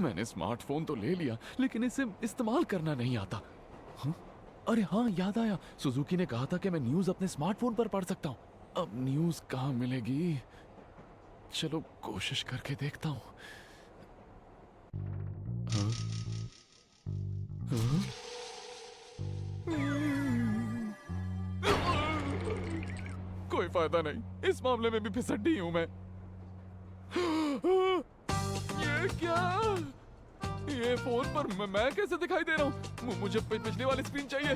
मैंने स्मार्टफोन तो ले लिया, लेकिन इसे इस्तेमाल करना नहीं आता। हाँ? अरे हाँ, याद आया, सुजुकी ने कहा था कि मैं न्यूज़ अपने स्मार्टफोन पर पढ़ सकता हूँ। अब न्यूज़ कहाँ मिलेगी? चलो कोशिश करके देखता हूँ। हाँ? हाँ? कोई फायदा नहीं, इस मामले में भी फिसड्डी हूं मैं। ये क्या? ये फोन पर मैं कैसे दिखाई दे रहा हूँ? मुझे पिछली वाली स्क्रीन चाहिए।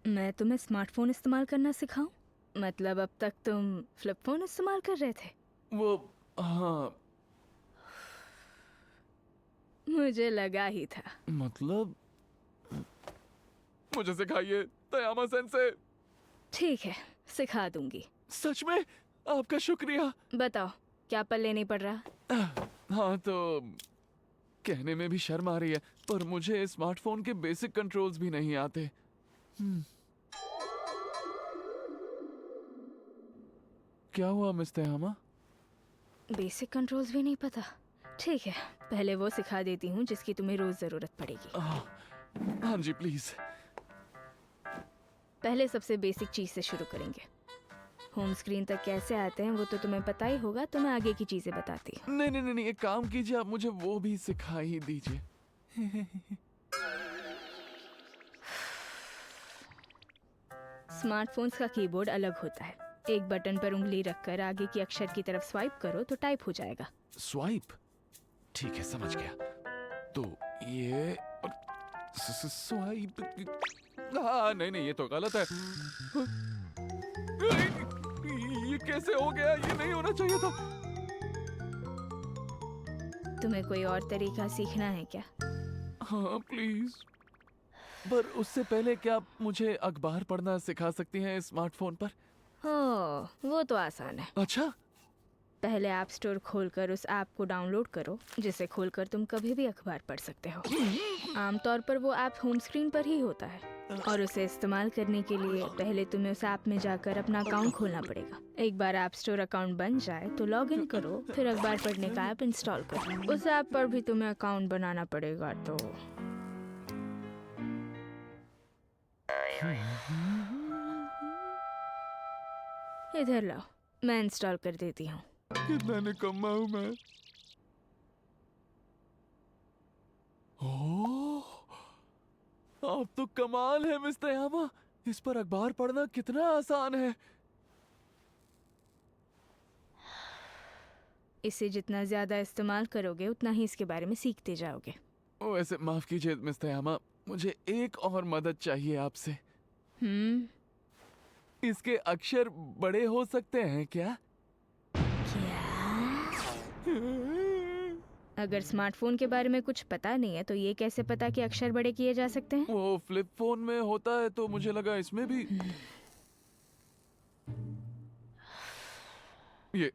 मैं तुम्हें स्मार्टफोन इस्तेमाल करना सिखाऊं? मतलब अब तक तुम फ्लिप फोन इस्तेमाल कर रहे थे? वो हाँ, मुझे लगा ही था। मतलब मुझे सिखाइए तयामा सेंसे। ठीक है, सिखा दूंगी। सच में? आपका शुक्रिया। बताओ, क्या पल्ले नहीं पड़ रहा? हाँ तो कहने में भी शर्म आ रही है, पर मुझे स्मार्टफोन के बेसिक कंट्रोल्स भी नहीं आते। क्या हुआ मिस्टर यामा? बेसिक कंट्रोल्स भी नहीं पता? ठीक है, पहले वो सिखा देती हूँ जिसकी तुम्हें रोज जरूरत पड़ेगी। हाँ जी प्लीज। पहले सबसे बेसिक चीज से शुरू करेंगे। होम स्क्रीन तक कैसे आते हैं वो तो तुम्हें पता ही होगा, तो मैं आगे की चीजें बताती हूँ। नहीं नहीं नहीं नहीं, एक काम कीजिए, आप मुझे वो भी सिखा ही दीजिए। स्मार्टफोन्स का कीबोर्ड अलग होता है। एक बटन पर उंगली रखकर आगे की अक्षर की तरफ स्वाइप करो तो टाइप हो जाएगा। स्वाइप? ठीक है, समझ गया। तो ये स्वाइप। हाँ नहीं नहीं, ये तो गलत है। ये कैसे हो गया? ये नहीं होना चाहिए था। तुम्हें कोई और तरीका सीखना है क्या? हाँ प्लीज, पर उससे पहले क्या आप मुझे अखबार पढ़ना सिखा सकती हैं स्मार्टफोन पर? वो तो आसान है। अच्छा। पहले ऐप स्टोर खोलकर उस ऐप को डाउनलोड करो, जिसे खोलकर तुम कभी भी अखबार पढ़ सकते हो। आमतौर पर वो ऐप होम स्क्रीन पर ही होता है, और उसे इस्तेमाल करने के लिए पहले तुम्हें उस ऐप में जाकर अपना अकाउंट खोलना पड़ेगा। एक बार ऐप स्टोर अकाउंट बन जाए तो लॉग इन करो, फिर अखबार पढ़ने का ऐप इंस्टॉल करो। उस ऐप पर भी तुम्हें अकाउंट बनाना पड़ेगा। तो इधर लाओ, मैं इंस्टॉल कर देती हूँ। कितना निकम्मा हूँ मैं। ओह, आप तो कमाल है मिस्टर यामा। इस पर अखबार पढ़ना कितना आसान है। इसे जितना ज्यादा इस्तेमाल करोगे उतना ही इसके बारे में सीखते जाओगे। वैसे माफ कीजिए मिस्टर यामा, मुझे एक और मदद चाहिए आपसे। इसके अक्षर बड़े हो सकते हैं क्या? अगर स्मार्टफोन के बारे में कुछ पता नहीं है तो ये कैसे पता कि अक्षर बड़े किए जा सकते हैं? वो फ्लिप फोन में होता है तो मुझे लगा इसमें भी।